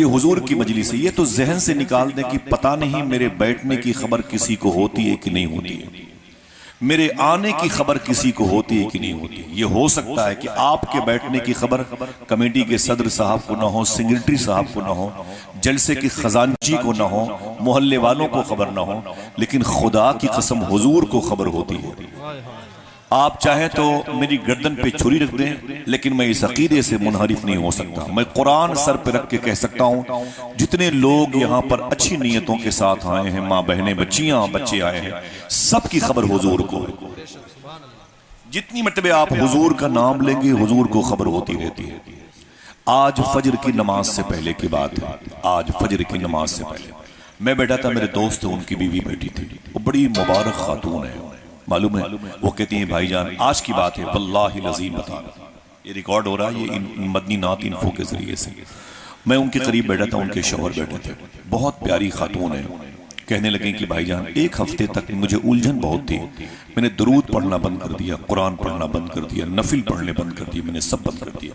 ये हुजूर की मजलिस है। ये तो जहन से निकाल दें कि पता नहीं मेरे बैठने की खबर किसी को होती है कि नहीं होती है, मेरे आने की खबर किसी को होती है कि नहीं होती। ये हो सकता है कि आपके बैठने की खबर कमेटी के सदर साहब को ना हो, सेक्रेटरी साहब को ना हो, जलसे की खजानची को ना हो, मोहल्ले वालों को खबर ना हो, लेकिन खुदा की कसम हुजूर को खबर होती है। आप चाहें तो मेरी गर्दन पे छुरी रख दें, लेकिन मैं इस अकीदे से मुनहरिफ नहीं हो सकता। मैं कुरान सर पे रख के कह सकता हूं, जितने लोग यहाँ पर अच्छी नीयतों के साथ आए हैं, माँ बहनें बच्चियां बच्चे आए हैं, सबकी खबर हुजूर को है। जितनी मर्तबे आप हुजूर का नाम लेंगे हुजूर को खबर होती रहती है। आज फजर की नमाज से पहले की बात है। आज फजर की नमाज से पहले मैं बैठा था, मेरे दोस्त उनकी बीवी बैठी थी, वो बड़ी मुबारक खातून है, मालूम है। वो कहती हैं भाईजान आज की बात है, वल्लाहि लज़ीम बता रहा, ये रिकॉर्ड हो रहा है, ये मदनी नात इन्फो के जरिए से। मैं उनके करीब बैठा था, उनके शौहर बैठे थे, बहुत प्यारी खातून है। कहने लगे कि भाईजान एक हफ्ते तक मुझे उलझन बहुत थी, मैंने दुरूद पढ़ना बंद कर दिया, कुरान पढ़ना बंद कर दिया, नफिल पढ़ने बंद कर दिया, मैंने सब बंद कर दिया।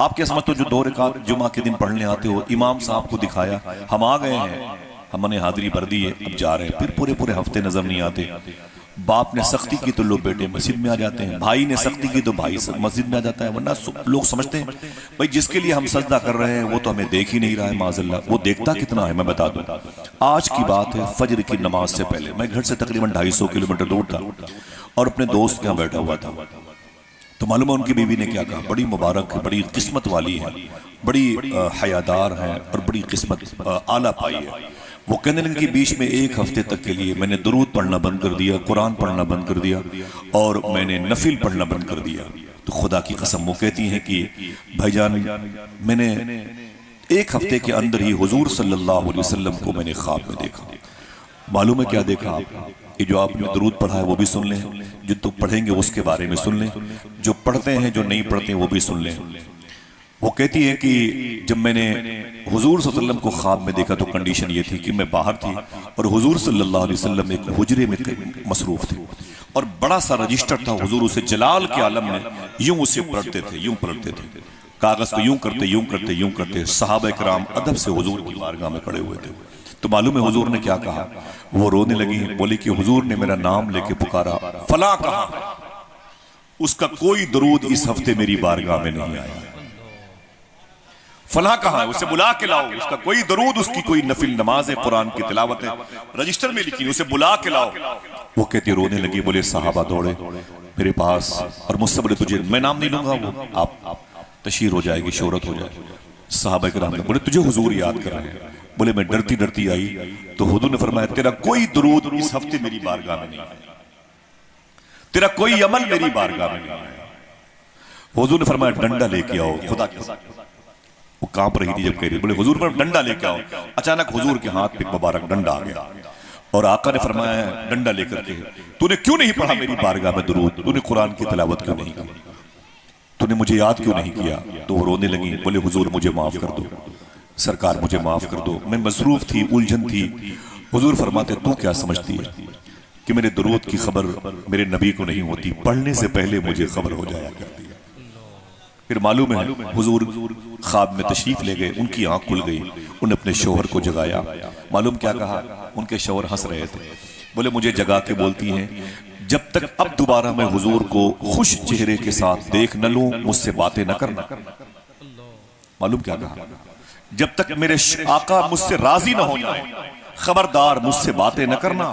आप क्या समझते हो जो 2 रकात जुमा के दिन पढ़ने आते हो, इमाम साहब को दिखाया, हम आ गए हैं, हमने हाजिरी भर दी है, अब जा रहे हैं, फिर पूरे पूरे हफ्ते नजर नहीं आते। बाप ने सख्ती की तो लोग बेटे मस्जिद में आ जाते हैं, भाई ने सख्ती की तो भाई मस्जिद में आ जाता है। वरना लोग समझते हैं भाई जिसके लिए हम सजदा कर रहे हैं वो तो हमें देख ही नहीं रहा है, माज़अल्लाह वो देखता कितना है। मैं बता दूं, आज की बात है, फजर की नमाज से पहले मैं घर से तकरीबन 250 किलोमीटर दूर था और अपने दोस्त के यहाँ बैठा हुआ था। तो मालूम है उनकी बीवी ने क्या कहा, बड़ी मुबारक है, बड़ी किस्मत वाली है, बड़ी हयादार है और बड़ी किस्मत आला पाई है। वो कहने लगे कि बीच में एक हफ्ते तक के लिए मैंने दुरूद पढ़ना बंद कर दिया, कुरान पढ़ना बंद कर दिया और मैंने नफिल पढ़ना बंद कर दिया। तो खुदा की कसम वो कहती हैं कि भाईजान मैंने एक हफ्ते के अंदर ही हुजूर सल्लल्लाहु अलैहि वसल्लम को मैंने ख्वाब में देखा। मालूम है क्या देखा आपने? कि जो आपने दुरूद पढ़ा है वो भी सुन लें, जो तो पढ़ेंगे उसके बारे में सुन लें, जो पढ़ते हैं जो नहीं पढ़ते वो भी सुन लें। वो कहती है कि जब मैंने हुजूर सल्लल्लाहु अलैहि वसल्लम को ख्वाब में देखा तो कंडीशन ये थी कि मैं बाहर थी और हुजूर सल्लल्लाहु अलैहि वसल्लम एक हुजरे में मसरूफ थे और बड़ा सा रजिस्टर था, हुजूर उसे जलाल के आलम में यूं उसे पलटते थे, यूं पलटते थे, कागज को यूं करते यूं करते यूं करते। सहाबा किराम अदब से हुजूर की बारगाह में खड़े हुए थे। तो मालूम है हुजूर ने क्या कहा? वो रोने लगी, बोली कि हुजूर ने मेरा नाम लेके पुकारा, फला कहा है, उसका कोई दरूद इस हफ्ते मेरी बारगाह में नहीं आया। फला कहा है, उसे बुला के लाओ, उसका कोई दरूद, उसकी कोई नफिल नमाज है, कुरान की तिलावत है, रजिस्टर में लिखी, उसे बुला के लाओ। वो कहती रोने लगी, बोले साहबा दौड़े मेरे पास और मुझसे बोले तुझे, मैं नाम नहीं लूंगा, वो आप तशहीर हो जाएगी, शोहरत हो जाएगी। साहबा किराम ने बोले तुझे हुजूर याद कर रहे हैं। बोले मैं डरती डरती आई तो हुजूर ने फरमाया तेरा कोई दरूद इस हफ्ते मेरी बारगाह में नहीं आया, तेरा कोई अमल मेरी बारगाह में नहीं आया। हुजूर ने फरमाया डंडा लेके आओ। खुदा के वो कांप रही थी जब कह रही, बोले हुजूर पर डंडा लेके आओ। अचानक हुजूर के हाथ पे मुबारक डंडा आ गया और आका ने फरमाया डंडा लेकर के, तूने क्यों नहीं पढ़ा मेरी बारगाह में दरूद, तूने कुरान की तिलावत क्यों नहीं की, तूने मुझे याद क्यों नहीं किया? तो वो रोने लगी, बोले हुजूर मुझे माफ कर दो, सरकार मुझे माफ कर दो, मैं मसरूफ थी, उलझन थी। हुजूर फरमाते तू क्या समझती है कि मेरे दरूद की खबर मेरे नबी को नहीं होती, पढ़ने से पहले मुझे खबर हो जाया करती है। फिर मालूम है हुजूर ख्वाब में तशरीफ ले गए, उनकी आंख खुल गई, उन्हें अपने शौहर को जगाया। मालूम क्या कहा? उनके शौहर हंस रहे थे, बोले मुझे जगा के बोलती हैं जब तक अब दोबारा मैं हुजूर को खुश चेहरे के साथ देख न लूं मुझसे बातें न करना। मालूम क्या कहा? जब तक मेरे आका मुझसे राजी न हो जाए, खबरदार मुझसे बातें न करना,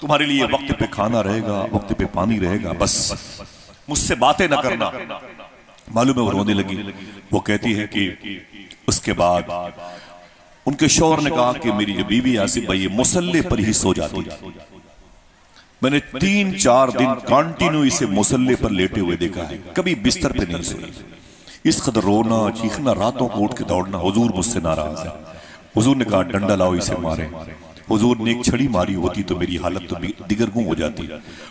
तुम्हारे लिए वक्त पे खाना रहेगा, वक्त पे पानी रहेगा, बस मुझसे बातें न करना। मालूम है वो रोने लगी। वो कहती है कि उसके बाद उनके शौहर ने कहा कि मेरी जो बीवी आसिफ भाई मुसल्ले पर ही सो जाती थी, मैंने 3-4 दिन कंटिन्यू इसे मुसल्ले पर लेटे हुए देखा है, कभी बिस्तर पे नहीं सोई। इस कदर रोना चीखना, रातों को उठ के दौड़ना। हुजूर मुझसे नाराज है। हुजूर ने कहा डंडा लाओ इसे मारे। हुजूर ने एक छड़ी मारी होती तो मेरी हालत तो दिगरगूं हो जाती।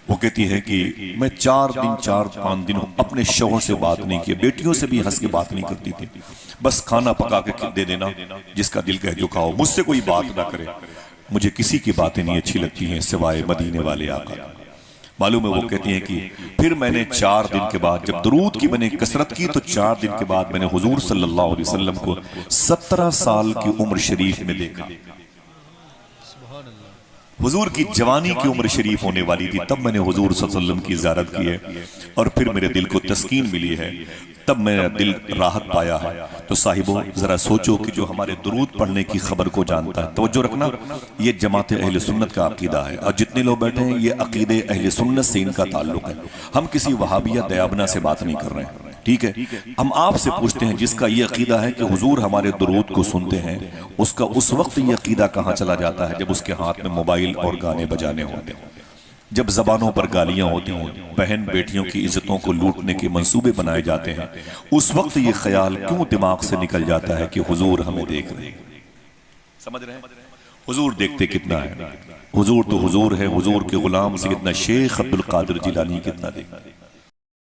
वो कहती है कि मैं 4-5 दिन अपने शौहर से बात नहीं की, बेटियों से भी हंस के बात नहीं करती थी, बस खाना पका के दे देना, जिसका दिल कहे जो खाओ, मुझसे कोई बात ना करे। मुझे किसी की बातें नहीं अच्छी लगती हैं सिवाय मदीने वाले आका। मालूम है वो कहती हैं कि फिर मैंने 4 दिन के बाद जब दुरूद की मैंने कसरत की तो 4 दिन के बाद मैंने हुजूर सल्लल्लाहु अलैहि वसल्लम को 17 साल की उम्र शरीफ में देखा। हुजूर की जवानी की उम्र शरीफ होने वाली थी, तब मैंने हुजूर सल्लल्लाहु अलैहि वसल्लम की ज़ियारत की है और फिर मेरे दिल को तस्कीन मिली है, तब मेरा दिल राहत पाया है। तो साहिबों जरा सोचो कि जो हमारे दुरूद पढ़ने की खबर को जानता है, तवज्जो रखना, ये जमात अहले सुन्नत का अकीदा है और जितने लोग बैठे हैं ये अकीदे अहले सुन्नत से इनका ताल्लुक है। हम किसी वहाबिया दयाबना से बात नहीं कर रहे हैं, ठीक है। हम आपसे पूछते हैं जिसका ये अकीदा है कि हुजूर हमारे दुरूद को सुनते हैं, उसका उस वक्त ये अकीदा कहाँ चला जाता है जब उसके हाथ में मोबाइल और गाने बजाने होते हैं, जब जबानों पर गालियां होती हैं, बहन बेटियों की इज्जतों को लूटने के मंसूबे बनाए जाते हैं, उस वक्त ये ख्याल क्यों दिमाग से निकल जाता है कि हुजूर हमें देख रहे हैं। समझ रहे हैं? हुजूर देखते कितना है, हुजूर तो हुजूर है, हुजूर के गुलाम सैयदना शेख अब्दुल कादिर जिलानी कितना देखते।